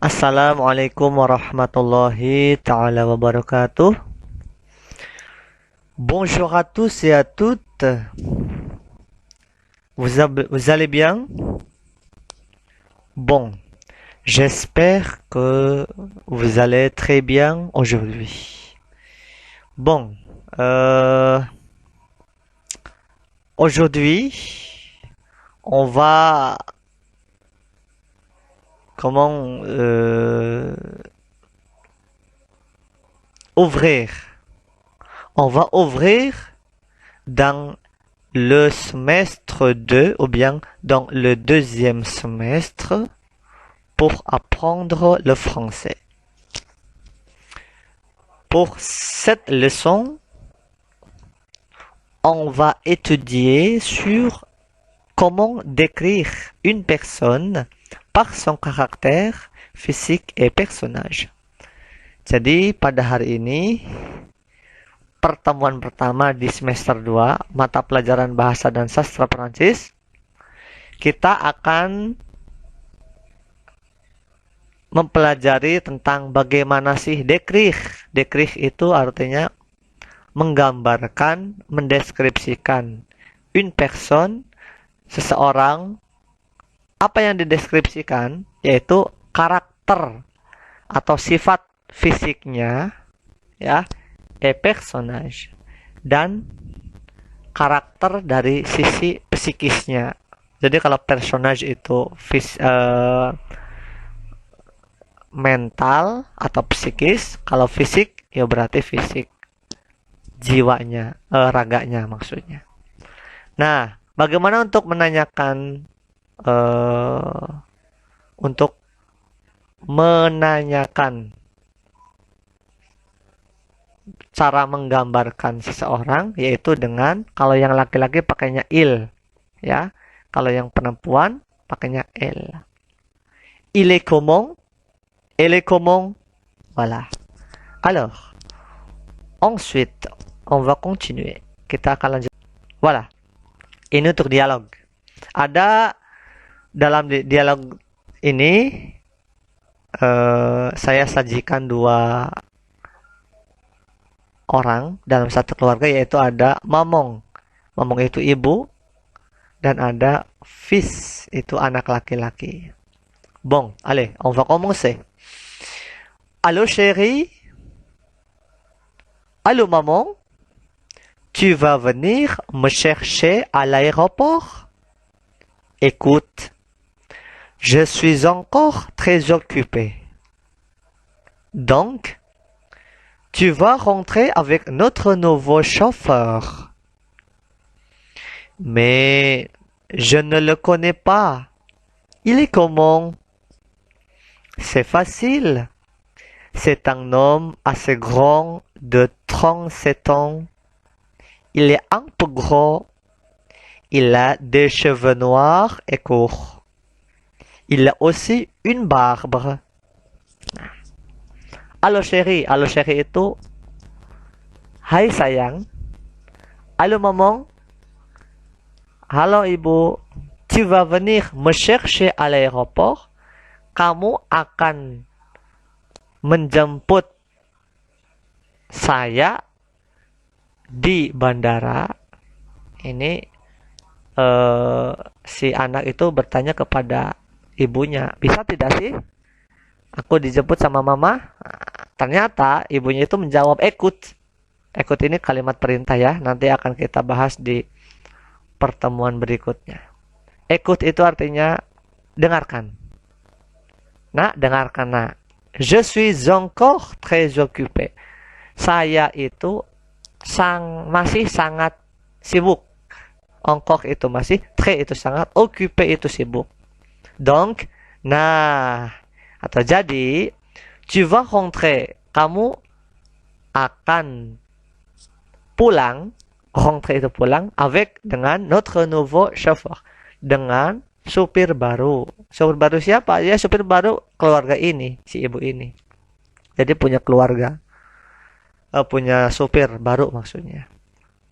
Assalamualaikum warahmatullahi ta'ala wabarakatuh. Bonjour à tous et à toutes. Vous allez bien? Bon, j'espère que vous allez très bien aujourd'hui. Bon, aujourd'hui, on va comment ouvrir. On va ouvrir dans le semestre 2 ou bien dans le deuxième semestre pour apprendre le français. Pour cette leçon, on va étudier sur comment décrire une personne par son caractère fisik et personnage. Jadi pada hari ini pertemuan pertama di semester 2 mata pelajaran bahasa dan sastra Perancis, kita akan mempelajari tentang bagaimana sih décrire. Décrire itu artinya menggambarkan, mendeskripsikan une personne, seseorang. Apa yang dideskripsikan yaitu karakter atau sifat fisiknya, ya, personnage, dan karakter dari sisi psikisnya. Jadi kalau personage itu mental atau psikis, kalau fisik ya berarti fisik, jiwanya, raganya maksudnya. Nah, bagaimana untuk menanyakan cara menggambarkan seseorang, yaitu dengan, kalau yang laki-laki pakainya il, ya. Kalau yang perempuan pakainya elle. Il est comment? Elle est comment? Voilà. Alors, ensuite, on va continuer. Kita akan lanjut. Voilà. Ini untuk dialog. Ada dalam dialog ini saya sajikan dua orang dalam satu keluarga, yaitu ada mamong. Mamong itu ibu, dan ada fils itu anak laki-laki. Bon, allez, on va commencer. Allô chérie? Allô maman? Tu vas venir me chercher à l'aéroport? Écoute, je suis encore très occupé. Donc, tu vas rentrer avec notre nouveau chauffeur. Mais je ne le connais pas. Il est comment? C'est facile. C'est un homme assez grand de 37 ans. Il est un peu gros. Il a des cheveux noirs et courts. Il a aussi une barbe. Halo chérie. Halo chérie itu hai sayang. Halo mamong. Halo ibu. Tu vas venir me chercher à l'aéroport. Kamu akan menjemput saya di bandara. Ini si anak itu bertanya kepada ibunya, bisa tidak sih aku dijemput sama mama? Ternyata ibunya itu menjawab écoute. Écoute ini kalimat perintah, ya. Nanti akan kita bahas di pertemuan berikutnya. Écoute itu artinya dengarkan. Nah, dengarkan. Nah, je suis encore très occupé. Saya itu masih sangat sibuk. Encore itu masih, très itu sangat, occupé itu sibuk. Donc, nah, atau jadi, tu vas rentrer, kamu akan pulang, rentrer itu pulang, avec, dengan notre nouveau chauffeur, dengan supir baru. Supir baru siapa? Ya, supir baru keluarga ini, si ibu ini. Jadi punya keluarga, punya supir baru maksudnya.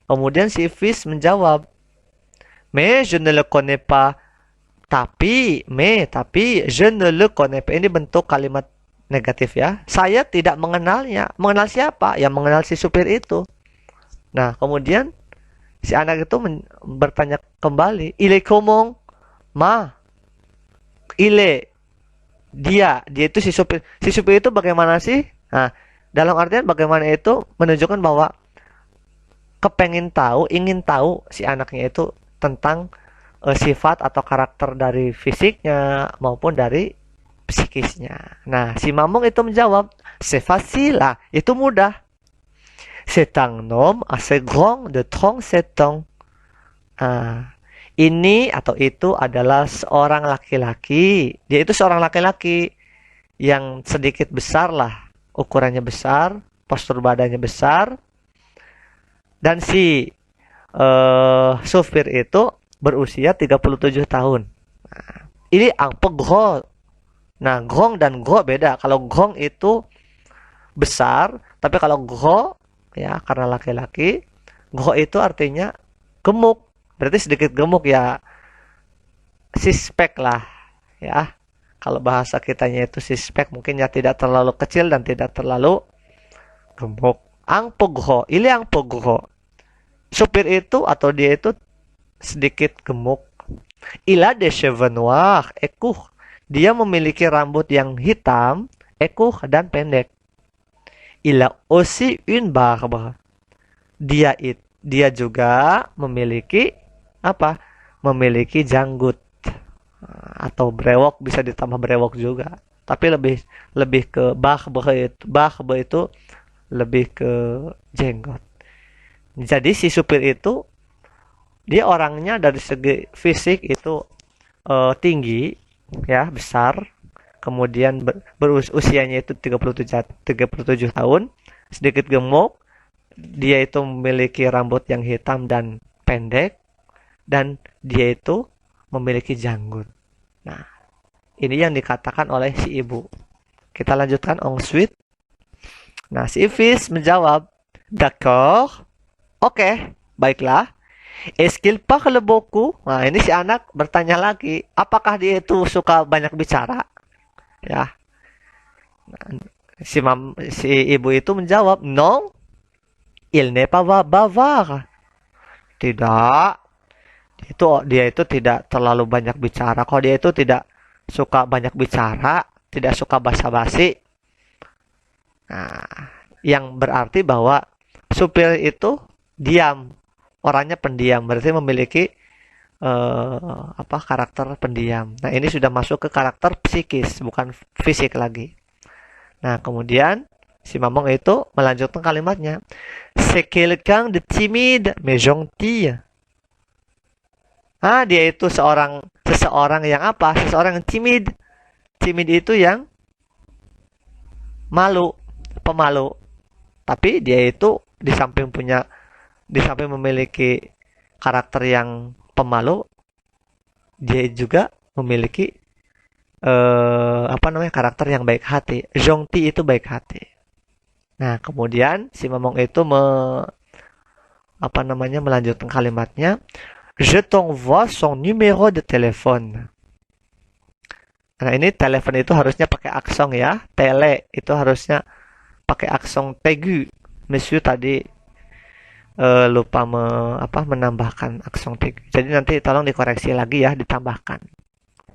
Kemudian si fils menjawab, mais je ne le connais pas. Tapi, je ne le connais pas. Ini bentuk kalimat negatif ya. Saya tidak mengenalnya. Mengenal siapa? Ya mengenal si supir itu. Nah, kemudian si anak itu bertanya kembali, il est comment? Ma, il est. Dia itu si supir. Si supir itu bagaimana sih? Nah, dalam artian bagaimana itu menunjukkan bahwa ingin tahu si anaknya itu tentang sifat atau karakter dari fisiknya maupun dari psikisnya. Nah, si Mamong itu menjawab, c'est facile lah, itu mudah. C'est un homme assez grand de 37 ans. Nah, ini atau itu adalah seorang laki-laki. Dia itu seorang laki-laki yang sedikit besar lah. Ukurannya besar, postur badannya besar. Dan si supir itu berusia 37 tahun. Nah, ini angpo gro. Nah, gong dan gro beda. Kalau gong itu besar, tapi kalau gro ya karena laki-laki, gro itu artinya gemuk. Berarti sedikit gemuk ya, sispek lah ya. Kalau bahasa kitanya itu sispek, mungkin ya tidak terlalu kecil dan tidak terlalu gemuk. Angpo gro, ini angpo gro. Supir itu atau dia itu sedikit gemuk. Il a des cheveux noirs et courts. Dia memiliki rambut yang hitam, court dan pendek. Il a aussi une barbe. Dia juga memiliki apa? Memiliki janggut atau brewok, bisa ditambah brewok juga. Tapi lebih ke barbe itu lebih ke jenggot. Jadi si supir itu dia orangnya dari segi fisik itu tinggi ya, besar. Kemudian usianya itu 37 tahun, sedikit gemuk. Dia itu memiliki rambut yang hitam dan pendek, dan dia itu memiliki janggut. Nah, ini yang dikatakan oleh si ibu. Kita lanjutkan ensuite. Nah, si Ivis menjawab, d'accord, oke, baiklah. Est-ce qu'il parle beaucoup? Nah, ini si anak bertanya lagi, apakah dia itu suka banyak bicara? Ya. Nah, si ibu itu menjawab, non, il n'est pas bavard. Tidak. Dia itu tidak terlalu banyak bicara. Kalau dia itu tidak suka banyak bicara, tidak suka basa-basi. Nah, yang berarti bahwa supir itu diam. Orangnya pendiam, berarti memiliki karakter pendiam. Nah, ini sudah masuk ke karakter psikis, bukan fisik lagi. Nah, kemudian si Mamong itu melanjutkan kalimatnya. C'est quelqu'un de timide mais gentil. Dia itu seseorang yang apa? Seseorang yang timid. Timid itu yang malu, pemalu. Tapi dia itu di samping memiliki karakter yang pemalu, dia juga memiliki karakter yang baik hati. Gentil itu baik hati. Nah, kemudian si Mamong itu melanjutkan kalimatnya. Je t'envoie son numéro de téléphone. Nah, ini telepon itu harusnya pakai aksong ya. Tele itu harusnya pakai aksong tegu. Monsieur tadi lupa menambahkan aksong tegu. Jadi nanti tolong dikoreksi lagi ya, ditambahkan.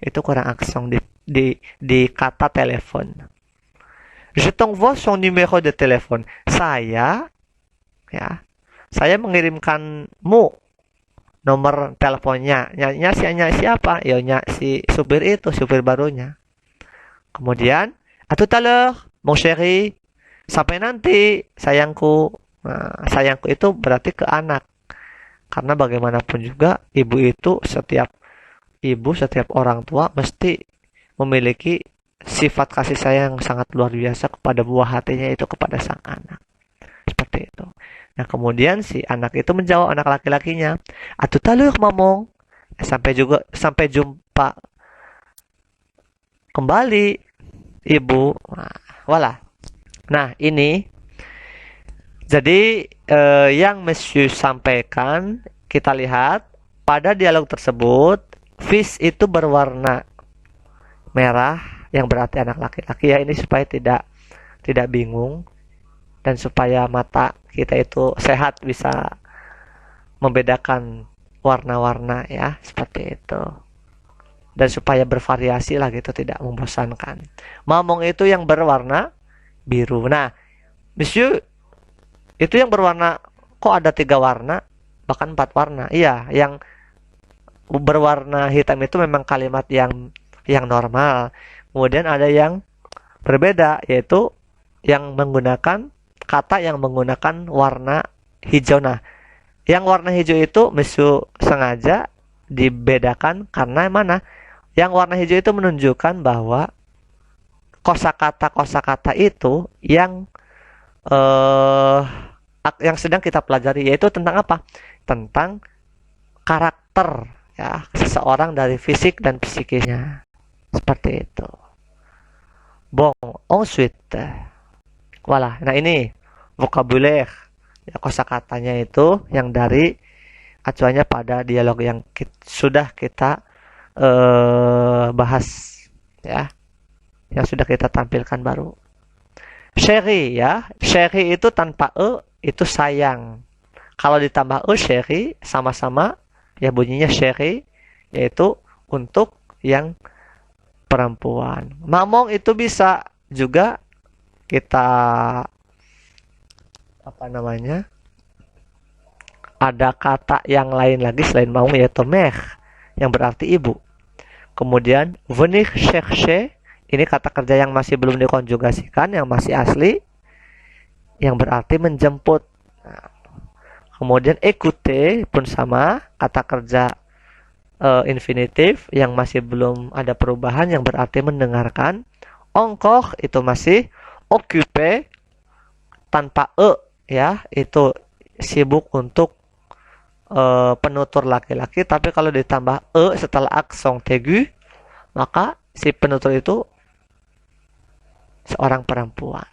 Itu kurang aksong di kata telepon. Je t'envoie son numéro de téléphone. Saya mengirimkanmu nomor teleponnya. Nya siapa? Ya si supir itu, supir barunya. Kemudian, à tout à l'heure, mon chéri. Sampai nanti, sayangku. Nah, sayangku itu berarti ke anak. Karena bagaimanapun juga setiap orang tua mesti memiliki sifat kasih sayang sangat luar biasa kepada buah hatinya, itu kepada sang anak. Seperti itu. Nah, kemudian si anak itu menjawab, anak laki-lakinya, à tout à l'heure, Mamong. Sampai jumpa kembali, Ibu. Nah, ini jadi yang Monsieur sampaikan, kita lihat pada dialog tersebut Fish itu berwarna merah yang berarti anak laki-laki ya, ini supaya tidak bingung dan supaya mata kita itu sehat bisa membedakan warna-warna ya, seperti itu. Dan supaya bervariasi lah gitu, tidak membosankan. Mamong itu yang berwarna biru. Nah, Monsieur, itu yang berwarna, kok ada 3 warna? Bahkan 4 warna. Iya, yang berwarna hitam itu memang kalimat yang normal. Kemudian ada yang berbeda, yaitu yang menggunakan kata yang menggunakan warna hijau. Nah, yang warna hijau itu Monsieur sengaja dibedakan karena mana? Yang warna hijau itu menunjukkan bahwa kosakata itu yang sedang kita pelajari, yaitu tentang apa? Tentang karakter ya seseorang dari fisik dan psikisnya. Seperti itu. Bon, ensuite. Voilà. Nah, ini vocabulaire. Ya, kosakatanya itu yang dari acuannya pada dialog yang sudah kita bahas ya, yang sudah kita tampilkan baru. Chéri ya, chéri itu tanpa itu sayang. Kalau ditambah chéri sama-sama ya bunyinya chéri, yaitu untuk yang perempuan. Mamong itu bisa juga kita apa namanya? Ada kata yang lain lagi selain mamong, yaitu mère yang berarti ibu. Kemudian venir chercher, ini kata kerja yang masih belum dikonjugasikan, yang masih asli, yang berarti menjemput. Nah, kemudian écouter pun sama, kata kerja infinitif yang masih belum ada perubahan, yang berarti mendengarkan. Encore itu masih occuper tanpa ya, itu sibuk untuk penutur laki-laki, tapi kalau ditambah setelah aksen aigu, maka si penutur itu seorang perempuan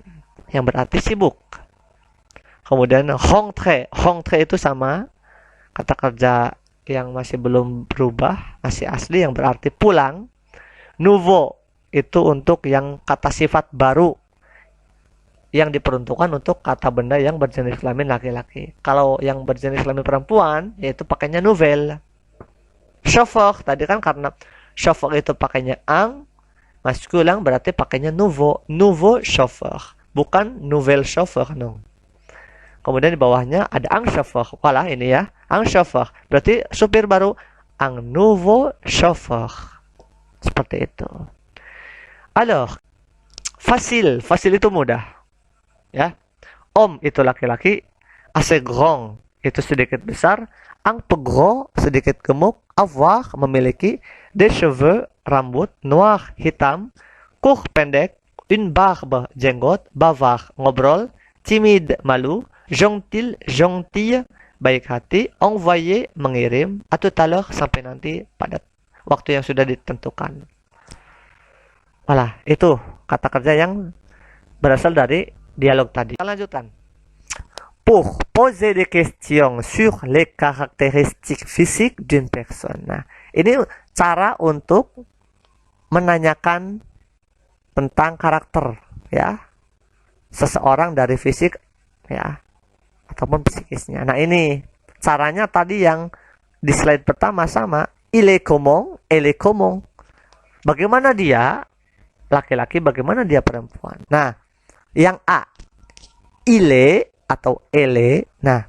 yang berarti sibuk. Kemudian rentre itu sama, kata kerja yang masih belum berubah, masih asli, yang berarti pulang. Nouveau itu untuk yang kata sifat baru yang diperuntukkan untuk kata benda yang berjenis kelamin laki-laki. Kalau yang berjenis kelamin perempuan, yaitu pakainya nouvelle. Chauffeur, tadi kan karena chauffeur itu pakainya ang, maskulin berarti pakainya nouveau chauffeur, bukan nouvelle chauffeur, no. Kemudian di bawahnya ada ang chauffeur. Walah ini ya, ang chauffeur. Berarti supir baru, ang nouveau chauffeur. Seperti itu. Alors, facile itu mudah. Ya, homme itu laki-laki, assez grand itu sedikit besar, un peu gros sedikit gemuk, avoir memiliki, des cheveux rambut, noir hitam, court pendek, une barbe jenggot, bavard ngobrol, timide malu, gentil gentille baik hati, envoyer mengirim, à tout à l'heure sampai nanti pada waktu yang sudah ditentukan. Walah, itu kata kerja yang berasal dari dialog tadi. Kita lanjutkan. Pour poser des questions sur les caractéristiques physiques d'une personne. Nah, ini cara untuk menanyakan tentang karakter ya seseorang dari fisik ya ataupun psikisnya. Nah, ini caranya tadi yang di slide pertama sama. Il est comment, elle est comment. Bagaimana dia laki-laki, bagaimana dia perempuan. Nah, yang A, ile atau ele. Nah,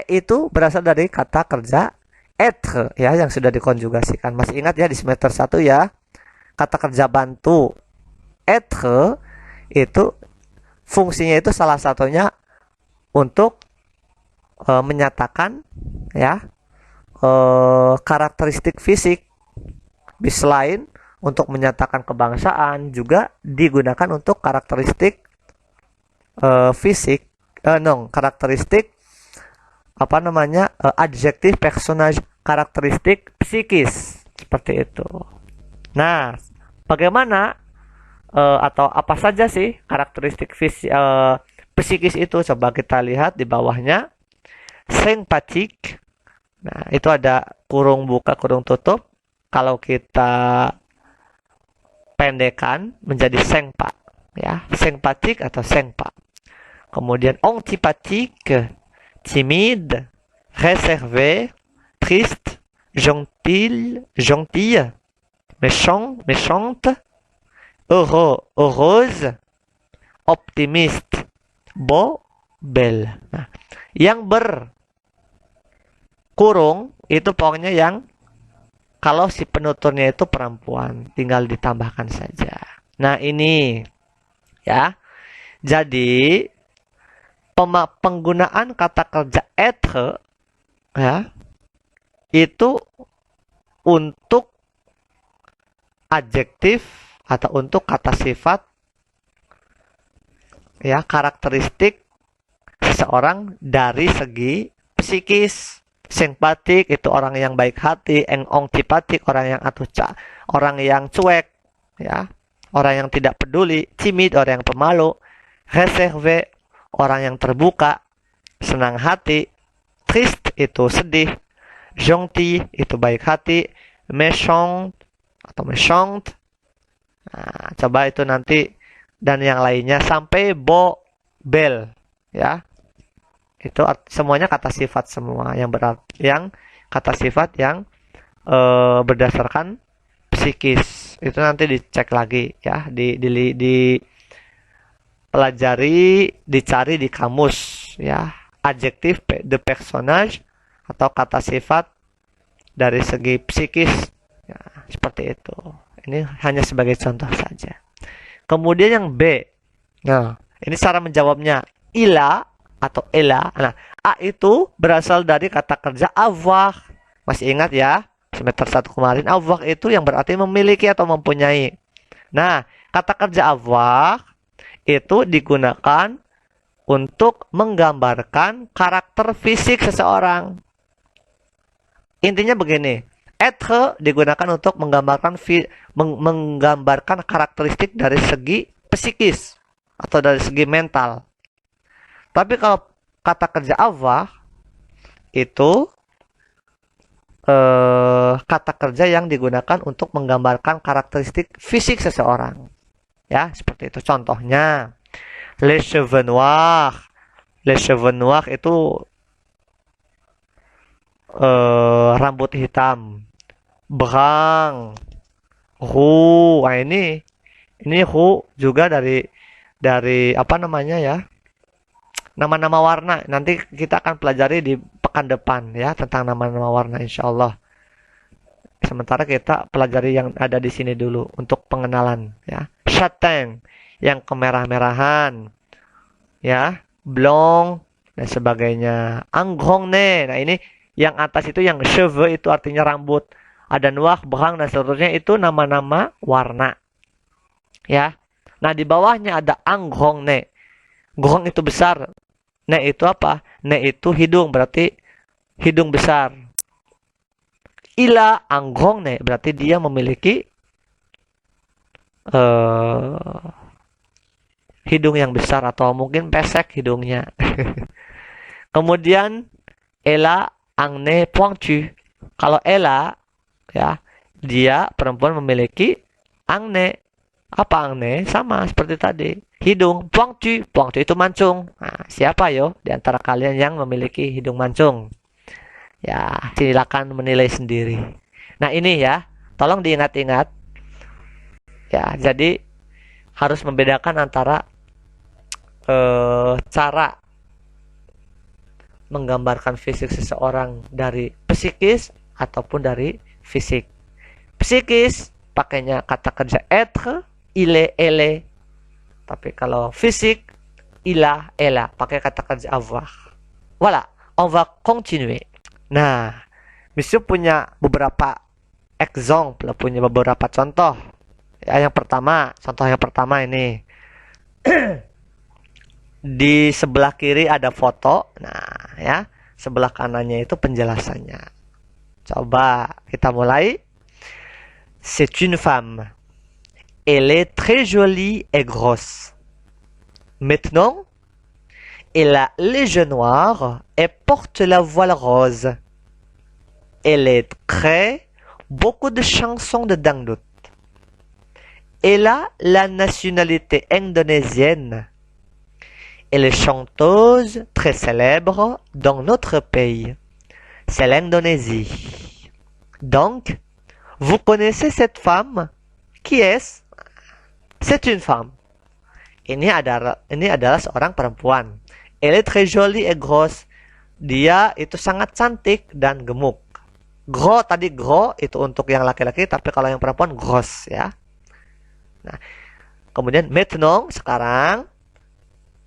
itu berasal dari kata kerja être ya yang sudah dikonjugasikan. Masih ingat ya di semester 1 ya, kata kerja bantu être itu fungsinya itu salah satunya untuk menyatakan ya karakteristik fisik. Selain untuk menyatakan kebangsaan, juga digunakan untuk karakteristik fisik, karakteristik apa namanya adjektif personage, karakteristik psikis seperti itu. Nah, bagaimana atau apa saja sih karakteristik psikis itu? Coba kita lihat di bawahnya. Sympatik. Nah, itu ada kurung buka kurung tutup. kalau kita pendekan menjadi sengpa, ya, sympathique atau sengpa. Kemudian antipathique, timide, réservé, triste, gentille, méchant, méchante, heureux, heureuse, optimiste, beau, belle. Nah, yang berkurung itu pokoknya yang kalau si penuturnya itu perempuan, tinggal ditambahkan saja. Nah, ini ya. Jadi penggunaan kata kerja être ya itu untuk adjektif atau untuk kata sifat ya karakteristik seseorang dari segi psikis. Simpatik itu orang yang baik hati, antipatik orang yang orang yang cuek, ya, orang yang tidak peduli, timid orang yang pemalu, réservé orang yang terbuka, senang hati, triste itu sedih, gentil itu baik hati, méchant atau méchante. Nah, coba itu nanti dan yang lainnya sampai beau, belle, ya. Itu semuanya kata sifat semua yang kata sifat yang berdasarkan psikis. Itu nanti dicek lagi ya, dipelajari, dicari di kamus ya. Adjektif de personnage atau kata sifat dari segi psikis ya, seperti itu. Ini hanya sebagai contoh saja. Kemudian yang B. Nah, ini cara menjawabnya. Ila atau ela. Nah, a itu berasal dari kata kerja avoir. Masih ingat ya? Semester 1 kemarin, avoir itu yang berarti memiliki atau mempunyai. Nah, kata kerja avoir itu digunakan untuk menggambarkan karakter fisik seseorang. Intinya begini, être digunakan untuk menggambarkan karakteristik dari segi psikis atau dari segi mental. Tapi kalau kata kerja avoir itu kata kerja yang digunakan untuk menggambarkan karakteristik fisik seseorang. Ya, seperti itu. Contohnya, les cheveux noirs. Les cheveux noirs itu rambut hitam. Brun, roux. Nah, ini roux juga dari apa namanya ya? Nama-nama warna. Nanti kita akan pelajari di pekan depan ya tentang nama-nama warna insyaallah. Sementara kita pelajari yang ada di sini dulu untuk pengenalan ya. Châtain yang kemerah-merahan ya, blanc dan sebagainya. Angronne. Nah, ini yang atas itu yang cheveux itu artinya rambut. Ada noir, brun dan seterusnya itu nama-nama warna. Ya. Nah, di bawahnya ada angronne. Gong itu besar. Ne itu apa? Ne itu hidung, berarti hidung besar. Ila anggong ne, berarti dia memiliki hidung yang besar atau mungkin pesek hidungnya. Kemudian ela angne pointu. Kalau ela ya, dia perempuan memiliki angne. Apa angne? Sama seperti tadi. Hidung, pointu itu mancung. Nah, siapa yo di antara kalian yang memiliki hidung mancung? Ya, silakan menilai sendiri. Nah, ini ya, tolong diingat-ingat. Ya, jadi harus membedakan antara cara menggambarkan fisik seseorang dari psikis ataupun dari fisik. Psikis pakainya kata kerja être, il est, elle est. Tapi kalau fisik, ila, ela, pakai kata kerja avoir. Voilà, on va continuer. Nah, Monsieur punya beberapa exemple, punya beberapa contoh. Ya, contoh yang pertama ini. Di sebelah kiri ada foto. Nah, ya, sebelah kanannya itu penjelasannya. Coba kita mulai. C'est une femme. Elle est très jolie et grosse. Maintenant, elle a les yeux noirs et porte la voile rose. Elle est très beaucoup de chansons de dangdut. Elle a la nationalité indonésienne. Elle est chanteuse très célèbre dans notre pays. C'est l'Indonésie. Donc, vous connaissez cette femme? Qui est-ce? C'est une femme. Ini adalah seorang perempuan. Elle est très jolie et grosse. Dia itu sangat cantik dan gemuk. Gros tadi gros itu untuk yang laki-laki, tapi kalau yang perempuan grosse ya. Nah, kemudian maintenant sekarang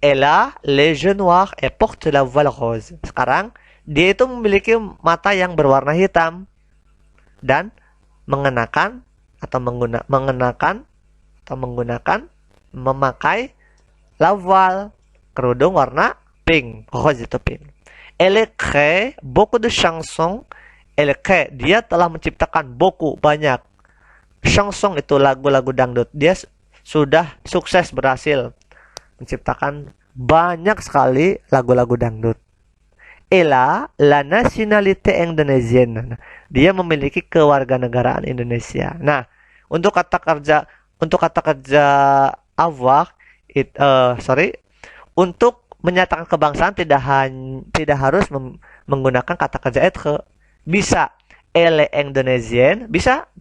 elle a les yeux noirs et porte la voile rose. Sekarang dia itu memiliki mata yang berwarna hitam dan memakai la voile, kerudung warna pink, rose itu pink. Elle crée beaucoup de chansons. Elle crée, dia telah menciptakan banyak. Chanson itu lagu-lagu dangdut. Dia sudah sukses berhasil menciptakan banyak sekali lagu-lagu dangdut. Elle a la nationalité indonésienne. Dia memiliki kewarganegaraan Indonesia. Nah, untuk kata kerja avoir, untuk menyatakan kebangsaan tidak harus menggunakan kata kerja être. Bisa elle indonésienne, bisa.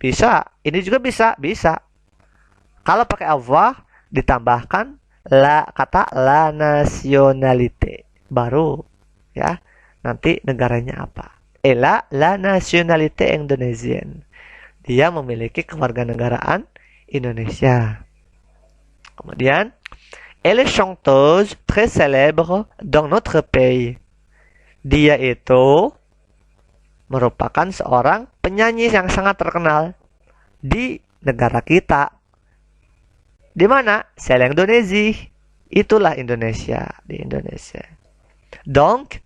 Ini juga bisa. Kalau pakai avoir ditambahkan kata la nationalité baru ya. Nanti negaranya apa? Elle a la nationalité indonésienne. Dia memiliki kewarganegaraan Indonesia. Kemudian, elle est chanteuse très célèbre dans notre pays. Dia itu merupakan seorang penyanyi yang sangat terkenal di negara kita. Di mana? C'est l'Indonésie. Itulah Indonesia, di Indonesia. Donc,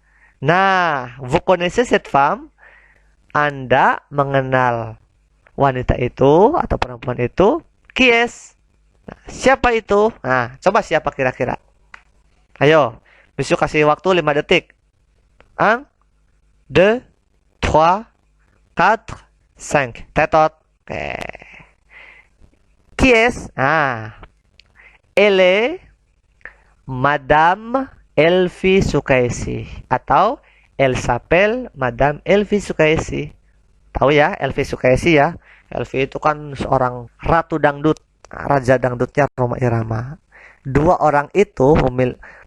vous connaissez cette femme? Anda mengenal wanita itu atau perempuan itu? Qui est? Nah, siapa itu? Nah, coba siapa kira-kira? Ayo, Misu kasih waktu 5 detik. 1, 2, 3, 4, 5. Tetot. Oke. Qui est? Elle est Madame Elvi Sukaisi, atau elle s'appelle Madame Elvi Sukaisi. Tahu ya Elvi Sukaisi ya? Elvi itu kan seorang ratu dangdut, raja dangdutnya Rhoma Irama. Dua orang itu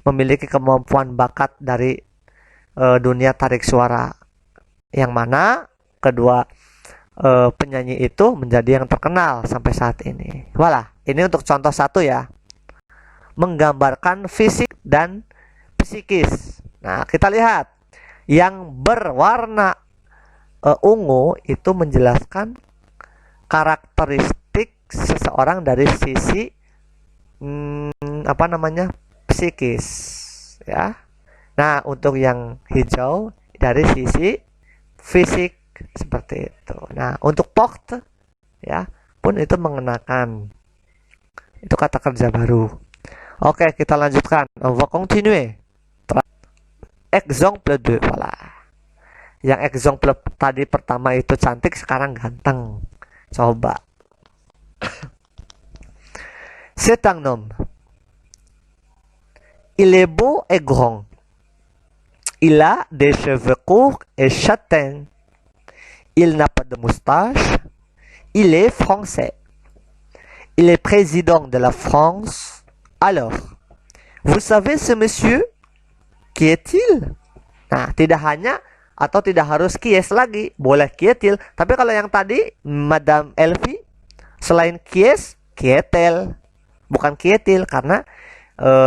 memiliki kemampuan bakat dari dunia tarik suara, yang mana kedua penyanyi itu menjadi yang terkenal sampai saat ini. Walah, ini untuk contoh satu ya, menggambarkan fisik dan psikis. Nah, kita lihat yang berwarna ungu itu menjelaskan karakteristik seseorang dari sisi psikis ya. Nah, untuk yang hijau dari sisi fisik seperti itu. Nah, untuk porte ya pun itu mengenakan, itu kata kerja baru. Oke, kita lanjutkan. On va continuer. Exemple 2. Voilà. Yang exemple tadi pertama itu cantik, sekarang ganteng. Coba. C'est un homme. Il est beau et grand. Il a des cheveux courts et châtains. Il n'a pas de moustache. Il est français. Il est président de la France. Alors, vous savez ce monsieur? Qui est-il? Nah, tidak hanya atau tidak harus qui est lagi, boleh qui est-il. Tapi kalau yang tadi Madame Elvi, selain qui est, qui est-elle, bukan qui est-il, karena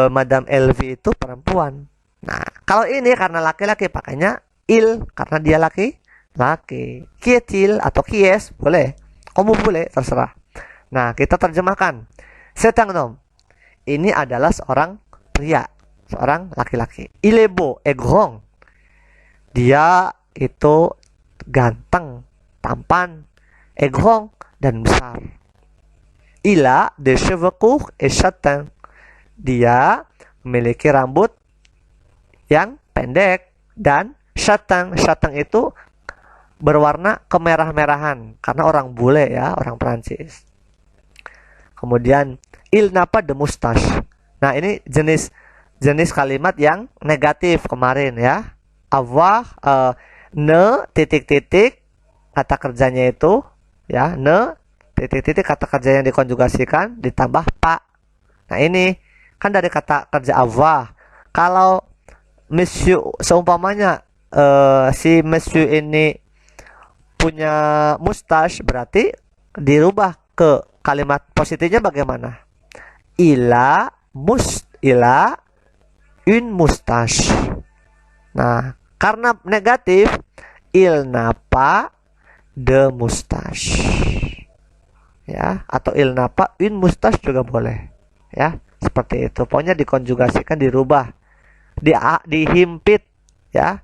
Madame Elvi itu perempuan. Nah, kalau ini karena laki-laki pakainya il, karena dia laki-laki. Qui est-il atau qui est boleh, kamu boleh, terserah. Nah, kita terjemahkan. C'est un homme. Ini adalah seorang pria, seorang laki-laki. Il est beau et grand. Dia itu ganteng, tampan, et grand, dan besar. Il a des cheveux courts et châtains. Dia memiliki rambut yang pendek dan châtain. Châtain itu berwarna kemerah-merahan karena orang bule ya, orang Prancis. Kemudian il n'a pas de moustache. Nah, ini jenis kalimat yang negatif kemarin ya. Avoir ne titik-titik kata kerjanya itu ya, ne titik-titik kata kerja yang dikonjugasikan ditambah pak. Nah, ini kan dari kata kerja avoir. Kalau monsieur seumpamanya si monsieur ini punya mustache, berarti dirubah ke kalimat positifnya bagaimana? Il a une moustache. Nah, karena negatif, il n'a pas de moustache. Ya, atau il n'a pas une moustache juga boleh. Ya, seperti itu. Pokoknya dikonjugasikan, dirubah, dihimpit ya.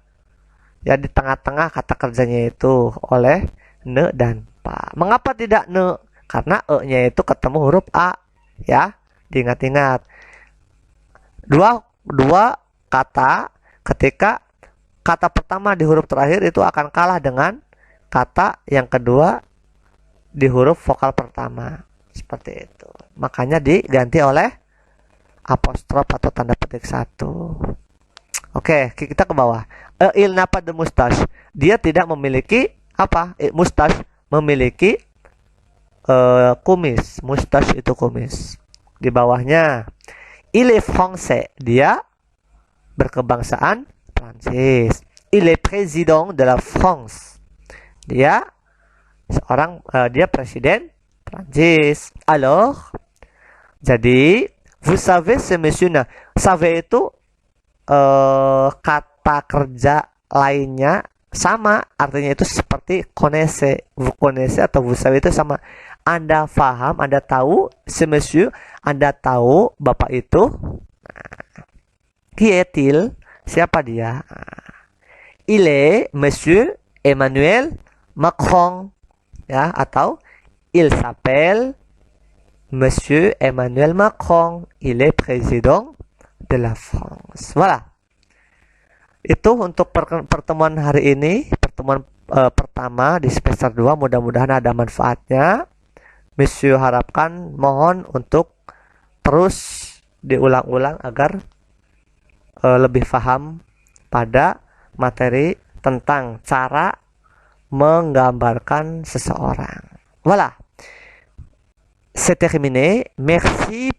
Ya, di tengah-tengah kata kerjanya itu oleh ne dan pa. Mengapa tidak ne? Karena e-nya itu ketemu huruf a ya. Diingat-ingat. Dua kata ketika kata pertama di huruf terakhir itu akan kalah dengan kata yang kedua di huruf vokal pertama. Seperti itu. Makanya diganti oleh apostrof atau tanda petik satu. Oke, kita ke bawah. Il n'a pas de moustache. Dia tidak memiliki apa? Moustache memiliki kumis. Moustache itu kumis. Di bawahnya, il est français. Dia berkebangsaan Prancis. Il est président de la France. Dia dia presiden Prancis. Alors, jadi vous savez ce monsieur. Nah, savez itu kata kerja lainnya sama, artinya itu seperti connaissez. Vous connaissez atau vous savez itu sama. Anda paham, Anda tahu, ce monsieur, Anda tahu bapak itu. Qui est-il? Siapa dia? Il est Monsieur Emmanuel Macron. Ya, atau il s'appelle Monsieur Emmanuel Macron. Il est président de la France. Voilà. Itu untuk pertemuan hari ini, pertemuan pertama di semester 2. Mudah-mudahan ada manfaatnya. Monsieur harapkan, mohon untuk terus diulang-ulang agar lebih paham pada materi tentang cara menggambarkan seseorang. Voilà. C'est terminé. Merci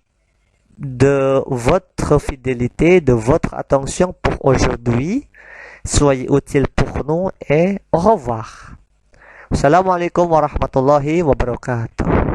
de votre fidélité, de votre attention pour aujourd'hui. Soyez utile pour nous et au revoir. Assalamualaikum warahmatullahi wabarakatuh.